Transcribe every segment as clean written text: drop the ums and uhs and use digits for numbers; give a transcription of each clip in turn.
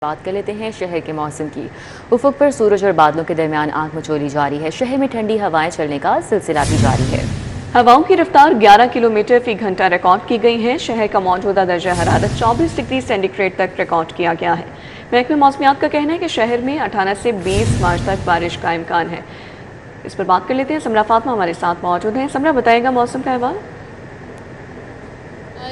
बात कर लेते हैं शहर के मौसम की। उफक पर सूरज और बादलों के दरमियान आग मचोली जारी है। शहर में ठंडी हवाएं चलने का सिलसिला भी जारी है। हवाओं की रफ्तार 11 किलोमीटर फी घंटा रिकॉर्ड की गई है। शहर का मौजूदा दर्जा हरारत 24 डिग्री सेंटीग्रेड तक रिकॉर्ड किया गया है। महकमे मौसमियात का कहना है कि शहर में 18 से 20 मार्च तक बारिश का इम्कान है। इस पर बात कर लेते हैं। समरा फातमा हमारे साथ मौजूद हैं। समरा, बताएगा मौसम का अहवाल।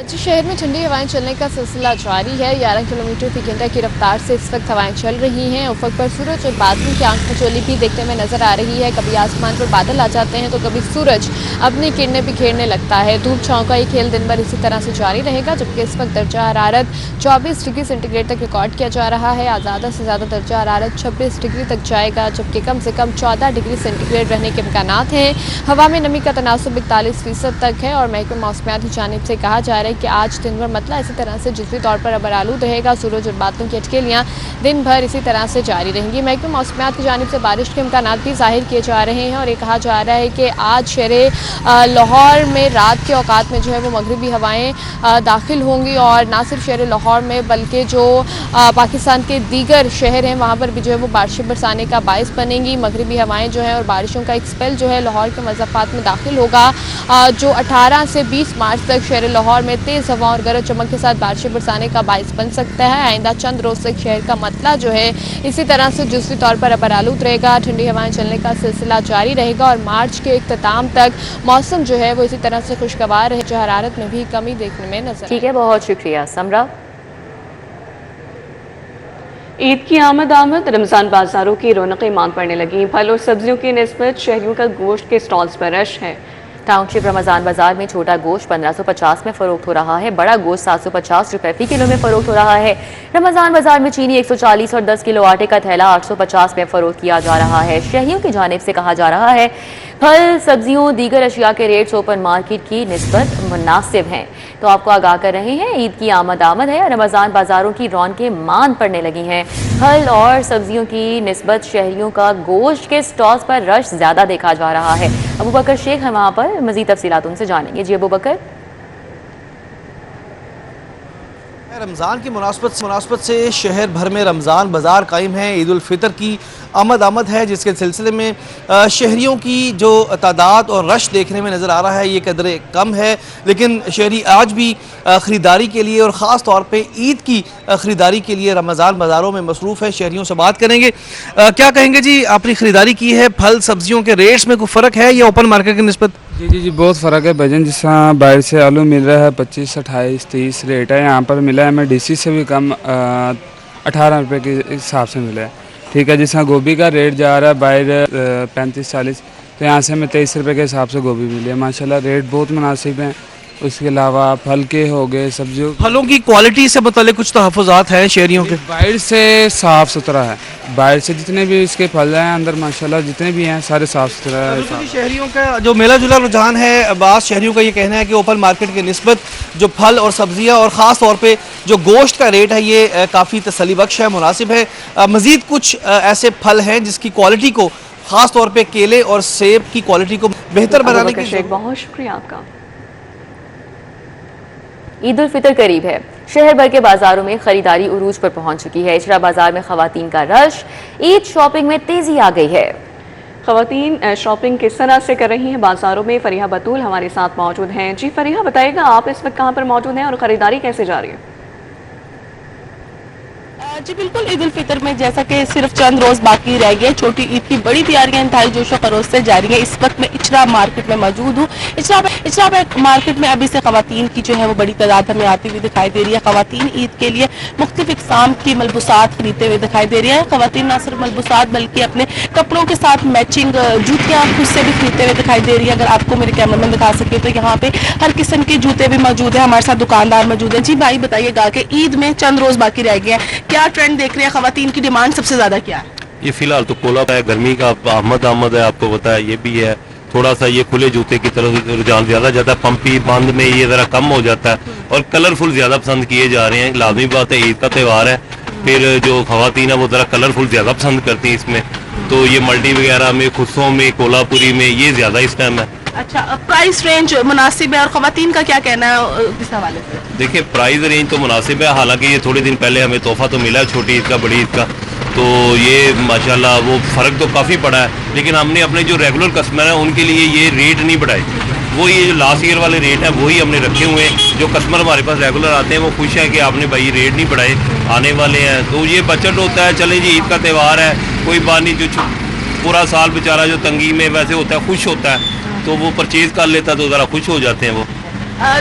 जी, शहर में ठंडी हवाएं चलने का सिलसिला जारी है। 11 किलोमीटर फी घंटा की रफ्तार से इस वक्त हवाएं चल रही हैं। उफक पर सूरज और बादलों की आंख मचोली भी देखने में नजर आ रही है। कभी आसमान पर बादल आ जाते हैं तो कभी सूरज अपनी किरणें बिखेरने लगता है। धूप छांव का ये खेल दिन भर इसी तरह से जारी रहेगा, जबकि इस वक्त दर्जा हरारत 24 डिग्री सेंटीग्रेड तक रिकॉर्ड किया जा रहा है। ज़्यादा से ज़्यादा दर्जा हरारत 26 डिग्री तक जाएगा, जबकि कम से कम 14 डिग्री सेंटीग्रेड रहने के इम्कान हैं। हवा में नमी का तनासुब 41% तक है और महकमे मौसमियात की जानिब से कहा जा रहा है कि आज दिन भर मतला इसी तरह से जिसवी तौर पर अबर आलूद रहेगा। सूरज और बादलों की अटकेलियाँ दिन भर इसी तरह से जारी रहेंगी। महकमे मौसमियात की जानिब से बारिश के इम्कान भी जाहिर किए जा रहे हैं और ये कहा जा रहा है कि आज शहर लाहौर में रात के औकात में जो है वो मगरबी हवाएं दाखिल होंगी और ना सिर्फ शहर लाहौर में बल्कि जो पाकिस्तान के दीगर शहर हैं वहाँ पर भी जो है वो बारिशें बरसाने का बायस बनेंगी। मगरबी हवाएं जो है और बारिशों का एक स्पेल जो है लाहौर के मज़ाफ़ात में दाखिल होगा, जो 18 से 20 मार्च तक शहर लाहौर में तेज़ हवा और गरज चमक के साथ बारिशें बरसाने का बायस बन सकता है। आइंदा चंद रोज तक शहर का मतला जो है इसी तरह से जुज़वी तौर पर अबर आलूद रहेगा। ठंडी हवाएं चलने का सिलसिला जारी रहेगा और मार्च के इख्तिताम तक मौसम जो है वो इसी तरह से खुशगवार रहे। जो हरारत में भी कमी देखने में नजर। ठीक है, बहुत शुक्रिया समरा। ईद की आमद रमज़ान बाजारों की रौनकें मांद पड़ने लगी। फल और सब्जियों की निस्बत शहरियों का गोश्त के स्टॉल्स पर रश है। टाउनशिप रमज़ान बाजार में छोटा गोश्त 1550 में फरोख्त हो रहा है। बड़ा गोश्त 750 रुपए फी किलो में फरोख्त हो रहा है। रमज़ान बाजार में चीनी 140 और 10 किलो आटे का थैला 850 में फरोख्त किया जा रहा है। शहरियों की जानिब से कहा जा रहा है फल सब्जियों दीगर अशिया के रेट्स ओपन मार्केट की निस्बत मुनासिब हैं। तो आपको आगाह कर रहे हैं, ईद की आमद है। रमज़ान बाजारों की रौनकें मांद पड़ने लगी हैं। फल और सब्जियों की निस्बत शहरियों का गोश्त के स्टॉल्स पर रश ज्यादा देखा जा रहा है। अबू बकर शेख है वहां पर, मजीद तफसीलात उनसे जानेंगे। जी अबू बकर। रमज़ान की मुनासबत से शहर भर में रमज़ान बाज़ार कायम है। ईद उल फितर की आमद है, जिसके सिलसिले में शहरियों की जो तादाद और रश देखने में नज़र आ रहा है ये कदरे कम है, लेकिन शहरी आज भी ख़रीदारी के लिए और ख़ास तौर पे ईद की ख़रीदारी के लिए रमज़ान बाज़ारों में मसरूफ़ है। शहरियों से बात करेंगे। क्या कहेंगे जी, आपने ख़रीदारी की है, फल सब्जियों के रेट्स में कोई फ़र्क है या ओपन मार्केट की निस्बत? जी, बहुत फ़र्क है भजन। जिस तरह बाहर से आलू मिल रहा है 25, 28, 30 रेट है, यहाँ पर मिला है हमें डीसी से भी कम 18 रुपये के हिसाब से मिला है। ठीक है, जिस तरह गोभी का रेट जा रहा है बाहर 35-40, तो यहाँ से हमें 23 रुपये के हिसाब से गोभी मिली है। माशाल्लाह रेट बहुत मुनासिब हैं। उसके अलावा फल के हो गए, सब्जियों, फलों की क्वालिटी से मतलब कुछ तहफ़्फ़ुज़ात हैं शहरियों के? बाहर से साफ़ सुथरा है। बाहर से जितने भी इसके फल हैं अंदर माशाल्लाह जितने भी हैं सारे साफ़ सुथरा है। शहरियों का जो मेला जुला रुझान है, बास शहरियों का ये कहना है कि ओपन मार्केट की निस्बत जो फल और सब्जियां और ख़ास तौर पे जो गोश्त का रेट है ये काफ़ी तसल्ली बख्श है, मुनासिब है। मज़ीद कुछ ऐसे फल हैं जिसकी क्वालिटी को, ख़ास तौर पर केले और सेब की क्वालिटी को बेहतर बनाने की। बहुत शुक्रिया आपका। ईद उल फितर करीब है। शहर भर के बाजारों में खरीदारी उरूज पर पहुंच चुकी है। इचरा बाजार में खवातीन का रश, ईद शॉपिंग में तेजी आ गई है। खवातीन शॉपिंग किस तरह से कर रही हैं बाजारों में? फरीहा बतूल हमारे साथ मौजूद हैं। जी फरीहा, बताइएगा आप इस वक्त कहां पर मौजूद हैं और खरीदारी कैसे जा रही है? जी बिल्कुल, ईद उल फितर में जैसा कि सिर्फ चंद रोज बाकी रह गए, छोटी ईद की बड़ी तैयारियां इंतहाई जोशो खरोश से जारी है। इस वक्त मैं इचरा मार्केट में मौजूद हूँ। इचरा मार्केट में अभी से खवातीन की जो है वो बड़ी तादाद हमें आती हुई दिखाई दे रही है। खवातीन ईद के लिए मुख्तलिफ इक़साम की मलबूसात खरीदते हुए दिखाई दे रही है। खवातीन न सिर्फ मलबूसात बल्कि अपने कपड़ों के साथ मैचिंग जूतियाँ खुद से भी खरीदते हुए दिखाई दे रही है। अगर आपको मेरे कैमरा में दिखा सके तो यहाँ पे हर किस्म के जूते भी मौजूद है। हमारे साथ दुकानदार मौजूद है। जी भाई, बताइएगा कि ईद में चंद रोज बाकी रह गए हैं, क्या ट्रेंड देख रहे हैं? खवातीन की डिमांड सबसे ज्यादा क्या है? ये फिलहाल तो कोला है, गर्मी का आमद है, आपको पता है। ये भी है थोड़ा सा ये खुले जूते की तरफ रुझान ज्यादा जाता है। पंपी बंद में ये जरा कम हो जाता है और कलरफुल ज्यादा पसंद किए जा रहे हैं। लाजमी बात है, ईद का त्यौहार है, फिर जो खवातीन है वो जरा कलरफुल ज्यादा पसंद करती हैं इसमें। तो ये मल्टी वगैरह में, खुसों में, कोलापुरी में ये ज्यादा इस टाइम है। अच्छा, प्राइस रेंज मुनासिब है और खवातीन का क्या कहना है इस हवाले से? देखिए प्राइस रेंज तो मुनासिब है, हालांकि ये थोड़े दिन पहले हमें तोहफा तो मिला है छोटी ईद का बड़ी ईद का, तो ये माशाल्लाह वो फ़र्क तो काफ़ी पड़ा है, लेकिन हमने अपने जो रेगुलर कस्टमर हैं उनके लिए ये रेट नहीं बढ़ाए। वो ये जो लास्ट ईयर वाले रेट हैं वही हमने रखे हुए हैं। जो कस्टमर हमारे पास रेगुलर आते हैं वो खुश हैं कि आपने भाई रेट नहीं बढ़ाए, आने वाले हैं, तो ये बजट होता है। चले जी ईद का त्यौहार है, कोई बात नहीं, जो पूरा साल बेचारा जो तंगी में वैसे होता है खुश होता है, तो वो परचेज कर लेता तो ज़रा खुश हो जाते हैं वो।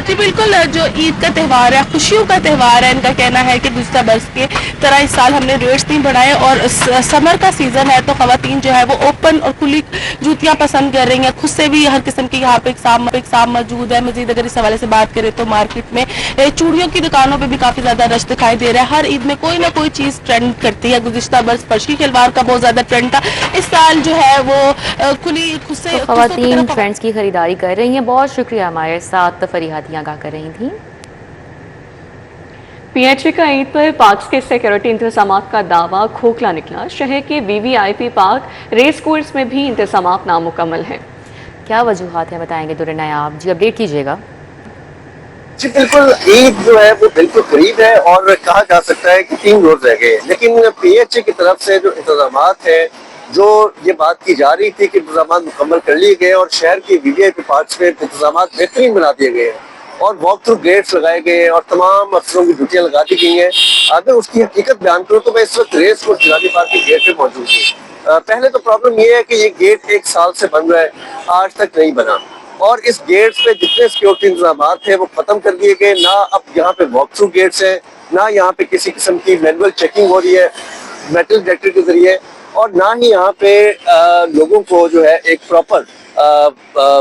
जी बिल्कुल, जो ईद का त्यौहार है, खुशियों का त्यौहार है, इनका कहना है कि गुज़िश्ता बरस के तरह इस साल हमने रेट्स नहीं बढ़ाए और समर का सीज़न है तो खवातीन जो है वो ओपन और खुली जूतियाँ पसंद कर रही हैं। खुद से भी हर किस्म की यहाँ पे एक साम मौजूद है। मजीद अगर इस हवाले से बात करें तो मार्केट में चूड़ियों की दुकानों पर भी काफ़ी ज़्यादा रश दिखाई दे रहा है। हर ईद में कोई ना कोई चीज़ ट्रेंड करती है। गुज़िश्ता बरस फर्शी शलवार का बहुत ज़्यादा ट्रेंड था, इस साल जो है वो खुली खुद से खवातीन ट्रेंड्स की खरीदारी कर रही हैं। बहुत शुक्रिया, हमारे साथ फरीहादियाँ आगाह कर रही थी। पीएचए का ईद पर पार्क के सिक्योरिटी इंतजामात का दावा खोखला निकला। शहर के वीवीआईपी पार्क रेस कोर्स में भी इंतजामात नामुकम्मल हैं। क्या वजूहात हैं बताएंगे दुर्र नायाब जी, अपडेट कीजिएगा। जी बिल्कुल, ईद जो है वो बिल्कुल करीब है और कहा जा सकता है कि 3 रोज रह गए, लेकिन पीएचए की तरफ से जो इंतजामात है, जो ये बात की जा रही थी कि इंतजामात मुकम्मल कर लिए गए और शहर के वीवीआईपी पार्क में इंतजामात बेहतरीन बना दिए गए हैं और वॉक थ्रू गेट्स लगाए गए हैं और तमाम अफसरों की ड्यूटियां लगा दी गई हैं। अगर उसकी हकीकत बयान करूँ तो मैं इस वक्त रेस कोर्स जिलानी पार्क के गेट पे मौजूद हूँ। पहले तो प्रॉब्लम ये है कि ये गेट 1 साल से बन रहा है, आज तक नहीं बना और इस गेट पे जितने सिक्योरिटी इंतजाम थे वो खत्म कर दिए गए। ना अब यहाँ पे वॉक थ्रू गेट्स है, ना यहाँ पे किसी किस्म की मैनुअल चेकिंग हो रही है मेटल डिटेक्टर के जरिए, और ना ही यहाँ पे लोगों को जो है एक प्रॉपर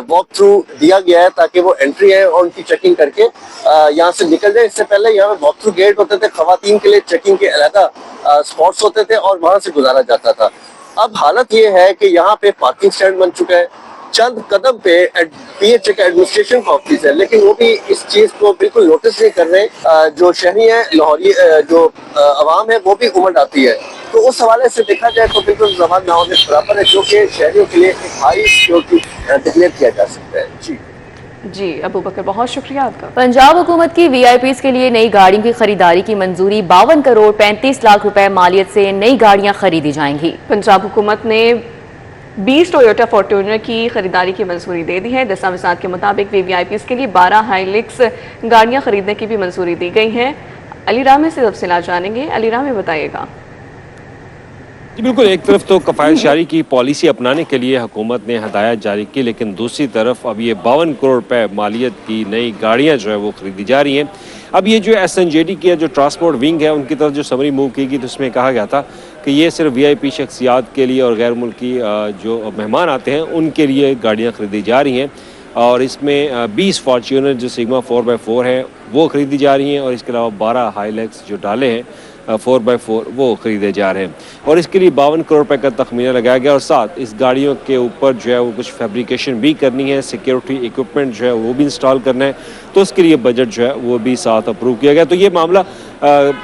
वॉक थ्रू दिया गया है ताकि वो एंट्री है और उनकी चेकिंग करके यहाँ से निकल जाए। इससे पहले यहाँ पे वॉक थ्रू गेट होते थे, खवातीन के लिए चेकिंग के अलग स्पॉट्स होते थे और वहां से गुजारा जाता था। अब हालत ये है कि यहाँ पे पार्किंग स्टैंड बन चुका है, चंद कदम पे पीएचए का एडमिनिस्ट्रेशन का ऑफिस है, लेकिन वो भी इस चीज को बिल्कुल नोटिस नहीं कर रहे। जो शहरी है, लाहौरी जो अवाम है, वो भी उमड़ आती है। तो उस हवाले से देखा जाए तो बिल्कुल जमान ना होने बराबर है, जो कि शहरियों के लिए एक हाई सिक्योरिटी डिक्लेयर किया जा सकता है। जी अबू बकर, बहुत शुक्रिया आपका। पंजाब हुकूमत की वीआईपीज़ के लिए नई गाड़ियों की खरीदारी की मंजूरी। 52 करोड़ 35 लाख रुपए मालियत से नई गाड़ियां खरीदी जाएंगी। पंजाब हुकूमत ने 20 टोयोटा फॉर्च्यूनर की खरीदारी की मंजूरी दे दी है। दस्तावेज़ात के मुताबिक वीवीआईपीज़ के लिए 12 हाईलिक्स गाड़ियां खरीदने की भी मंजूरी दी गई है। अली रामे से तफसीलात जानेंगे। अली रामे बताइएगा। जी बिल्कुल, एक तरफ तो कफ़ायत शारी की पॉलिसी अपनाने के लिए हुकूमत ने हदायत जारी की, लेकिन दूसरी तरफ अब ये 52 करोड़ रुपए मालियत की नई गाड़ियाँ जो है वो खरीदी जा रही हैं। अब ये जो SNJD की जो ट्रांसपोर्ट विंग है उनकी तरफ जो समरी मूव की गई तो उसमें कहा गया था कि ये सिर्फ VIP शख्सियात के लिए और गैर मुल्की जो मेहमान आते हैं उनके लिए गाड़ियाँ खरीदी जा रही हैं और इसमें 20 फॉर्च्यूनर जो सिग्मा 4x4 है वो खरीदी जा रही हैं और इसके अलावा 12 हाईलैक्स जो डाले हैं 4x4 वो खरीदे जा रहे हैं और इसके लिए 52 करोड़ रुपए का तखमीना लगाया गया और साथ इस गाड़ियों के ऊपर जो है वो कुछ फैब्रिकेशन भी करनी है, सिक्योरिटी इक्विपमेंट जो है वो भी इंस्टॉल करना है, तो उसके लिए बजट जो है वो भी साथ अप्रूव किया गया। तो ये मामला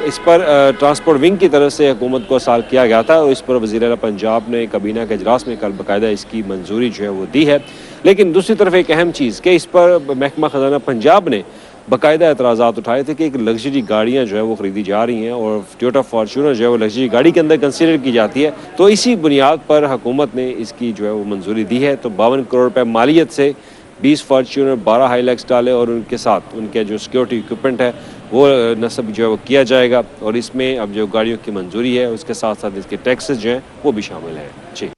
इस पर ट्रांसपोर्ट विंग की तरफ से हुकूमत को साल किया गया था और इस पर वज़ीर आला पंजाब ने काबीना के इजलास में कल बाकायदा इसकी मंजूरी जो है वो दी है। लेकिन दूसरी तरफ एक अहम चीज़ कि इस पर महकमा ख़जाना पंजाब ने बाकायदा एतराज़ात उठाए थे कि एक लग्जरी गाड़ियाँ जो है वो ख़रीदी जा रही हैं और टोयोटा फॉर्च्यूनर जो है वो लग्जरी गाड़ी के अंदर कंसिडर की जाती है, तो इसी बुनियाद पर हुकूमत ने इसकी जो है वो मंजूरी दी है। तो 52 करोड़ रुपए मालियत से 20 फॉर्च्यूनर 12 हाईलैक्स डाले और उनके साथ उनके जो सिक्योरिटी इक्विपमेंट है वो नस्ब जो है वो किया जाएगा और इसमें अब जो गाड़ियों की मंजूरी है उसके साथ साथ इसके टैक्सेस जो हैं वो भी शामिल हैं। जी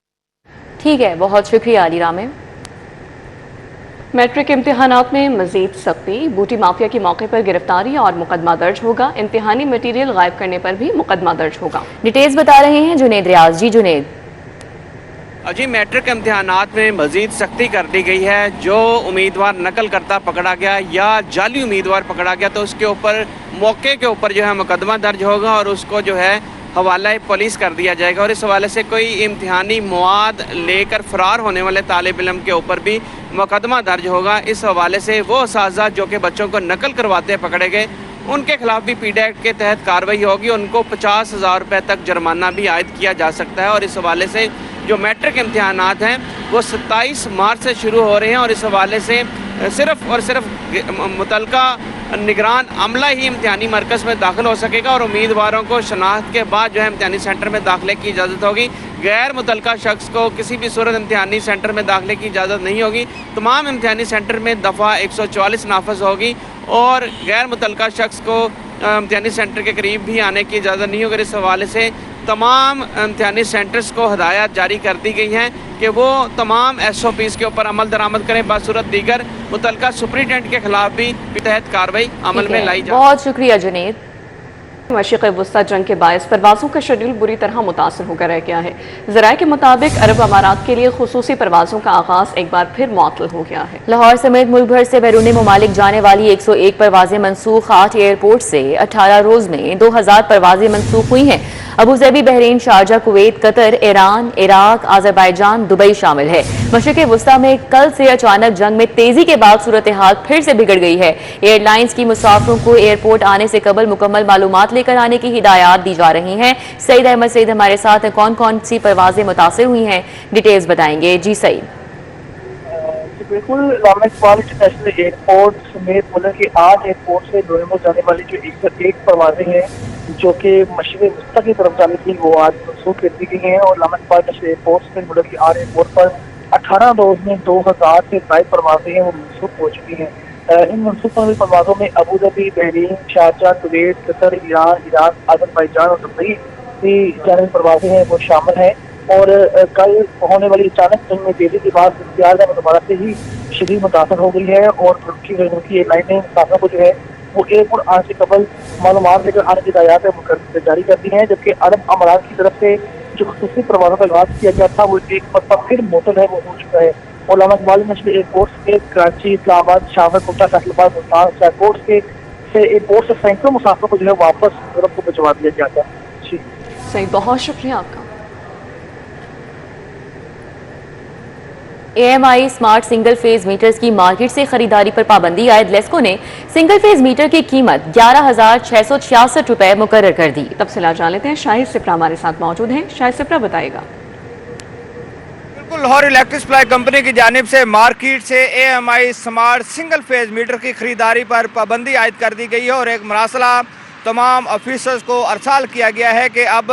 ठीक है, बहुत शुक्रिया अली रामे। मैट्रिक इम्तिहानात में मजीद सख्ती। बूटी माफिया के मौके पर गिरफ्तारी और मुकदमा दर्ज होगा। इम्तिहानी मटीरियल गायब करने पर भी मुकदमा दर्ज होगा। डिटेल्स बता रहे हैं जुनेद रियाज। जी जुनेद। जी मैट्रिक इम्तिहानात में मजीद सख्ती कर दी गई है। जो उम्मीदवार नकल करता पकड़ा गया या जाली उम्मीदवार पकड़ा गया तो उसके ऊपर मौके के ऊपर जो है मुकदमा दर्ज होगा और उसको जो है हवाला पुलिस कर दिया जाएगा और इस हवाले से कोई इम्तिहानी मवाद लेकर फरार होने वाले तालिब इल्म के ऊपर भी मुकदमा दर्ज होगा। इस हवाले से वो असातिज़ा जो कि बच्चों को नकल करवाते पकड़े गए उनके खिलाफ भी पीडी एक्ट के तहत कार्रवाई होगी। उनको 50,000 रुपये तक जुर्माना भी आयद किया जा सकता है और इस हवाले से जो मैट्रिक इम्तिहानात हैं वो 27 मार्च से शुरू हो रहे हैं और इस हवाले से सिर्फ और सिर्फ मुतलका निगरान अमला ही इम्तिहानी मरकज़ में दाखिल हो सकेगा और उम्मीदवारों को शनाख्त के बाद जो है इम्तिहानी सेंटर में दाखिले की इजाज़त होगी। गैर मुतलका शख्स को किसी भी सूरत इम्तिहानी सेंटर में दाखिले की इजाज़त नहीं होगी। तमाम इम्तिहानी सेंटर में दफ़ा 144 नाफज होगी और गैर मुतलका शख्स को इम्तिहानी सेंटर के करीब भी आने की इजाज़त नहीं होगी। इस हवाले से तमाम इम्तिहानी सेंटर्स को हदायत जारी कर दी गई हैं कि वो तमाम SOPs के ऊपर अमल दरामद करें। बासूरत दीगर मुतलका सुपरिटेंडेंट के खिलाफ भी तहत कार्रवाई अमल में लाई जाए। बहुत शुक्रिया जुनेद। मशरिक़ वस्ता जंग के बायस परवाज़ों का शेड्यूल बुरी तरह मुतासर होकर रह गया है। ज़राए के मुताबिक अरब अमारात के लिए खुसूसी परवाज़ों का आगाज़ एक बार फिर मुअत्तल हो गया है। लाहौर समेत मुल्क भर से बैरून ममालिक जाने वाली 101 परवाजें मनसूख। 8 एयरपोर्ट से 18 रोज़ में 2000 परवाजें मनसूख हुई हैं। Abu Dhabi, Bahrain, Sharjah, Kuwait, Qatar, Iran, Iraq, Azerbaijan, Dubai शामिल है। मशरिक़ वस्ता में कल से अचानक जंग में तेजी के बाद सूरत हाल फिर से बिगड़ गई है। एयरलाइंस की मुसाफिरों को एयरपोर्ट आने से कबल मुकम्मल मालूमात लेकर आने की हिदायत दी जा रही हैं। सईद अहमद सईद हमारे साथ हैं। कौन कौन सी परवाजें मुतासिर हुई हैं, डिटेल्स बताएंगे। जी सईद। बिल्कुल, इस्लामिक इकबाल इंटरनेशनल एयरपोर्ट समेत मुल्क के 8 एयरपोर्ट से दुनिया जाने वाली जो 101 परवाजें हैं जो कि मशरिक़ वस्ता की तरफ जानी थी वो आज मनसूख कर दी गई हैं और इस्लामिक इकबाल इंटरनेशनल एयरपोर्ट से मुल्क के 8 एयरपोर्ट पर 18 रोज में 2000 से ज़ायद परवाजें हैं वो मनसूख हो चुकी हैं। इन मनसूख हुई परवाजों में Abu Dhabi, Bahrain, Sharjah, Kuwait, Qatar, Iran, Iraq, Azerbaijan और दुबई की जाने परवाजें हैं वो शामिल हैं। और कल होने वाली अचानक जंग में तेजी के बाद इख्तियार दोबारा से ही शदीद मुतासर हो गई है और तुर्की एयरलाइन ने मुसाफिरों को जो है वो एयरपोर्ट आने से कबल मालूमात लेकर आने की हिदायत जारी कर दी हैं। जबकि अरब अमारात की तरफ से जो खुसूसी परवाजों का आगाज किया गया था वो एक मरतबा फिर मुअत्तल है, वो हो चुका है। और इस्लामिक इकबाल इंटरनेशनल एयरपोर्ट से कराची, इस्लामाबाद, शाहबाद, कोटा, फैसलाबाद, मुल्तान एयरपोर्ट से सैकड़ों मुसाफिरों को जो है वापस यूरोप को भिजवा दिया गया था। जी सही, बहुत शुक्रिया आपका। AMI smart single phase meters की मार्केट से खरीदारी पर पाबंदी आयद लेस्को ने सिंगल फेज मीटर की कीमत 11,666 रुपए मुकर्रर कर दी। तफसीलात जान लेते हैं। शाहिद सिप्रा हमारे साथ मौजूद हैं। शाहिद सिप्रा बताएगा। बिल्कुल, लाहौर इलेक्ट्रिक सप्लाई कंपनी की जानिब से मार्केट से AMI smart single phase meter की खरीदारी पर पाबंदी आयद कर दी गई है और एक मरासला तमाम ऑफिसर्स को अरसाल किया गया है कि अब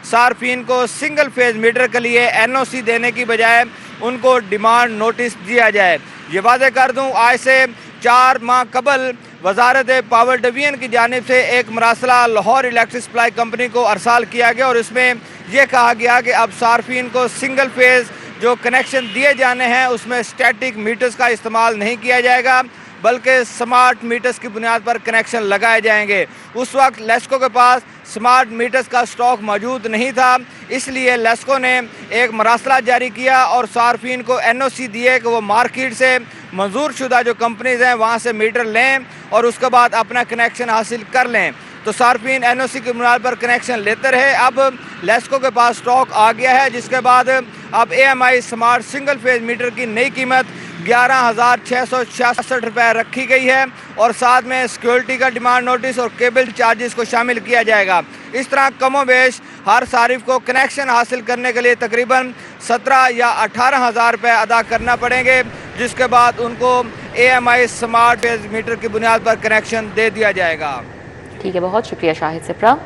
सार्फिन को सिंगल फेज मीटर के लिए NOC देने की बजाय उनको डिमांड नोटिस दिया जाए। ये वादे कर दूं, आज से 4 माह कबल वजारत पावर डिवीजन की जानिब से एक मरासला लाहौर इलेक्ट्रिक सप्लाई कंपनी को अरसाल किया गया और इसमें यह कहा गया कि अब सार्फिन को सिंगल फेज जो कनेक्शन दिए जाने हैं उसमें स्टैटिक मीटर्स का इस्तेमाल नहीं किया जाएगा बल्कि स्मार्ट मीटर्स की बुनियाद पर कनेक्शन लगाए जाएंगे। उस वक्त लेस्को के पास स्मार्ट मीटर्स का स्टॉक मौजूद नहीं था, इसलिए लेस्को ने एक मरासला जारी किया और सार्फिन को NOC दिए कि वो मार्केट से मंजूर शुदा जो कंपनीज हैं वहाँ से मीटर लें और उसके बाद अपना कनेक्शन हासिल कर लें। तो सार्फिन NOC की बुनियाद पर कनेक्शन लेते रहे। अब लेस्को के पास स्टॉक आ गया है, जिसके बाद अब AMI smart single phase meter की नई कीमत 11,666 रुपये रखी गई है और साथ में सिक्योरिटी का डिमांड नोटिस और केबल चार्जेस को शामिल किया जाएगा। इस तरह कमोबेश हर सारिफ को कनेक्शन हासिल करने के लिए तकरीबन 17 या 18 हज़ार रुपये अदा करना पड़ेंगे, जिसके बाद उनको AMI स्मार्ट फेज मीटर की बुनियाद पर कनेक्शन दे दिया जाएगा। ठीक है, बहुत शुक्रिया शाहिद सिप्रा।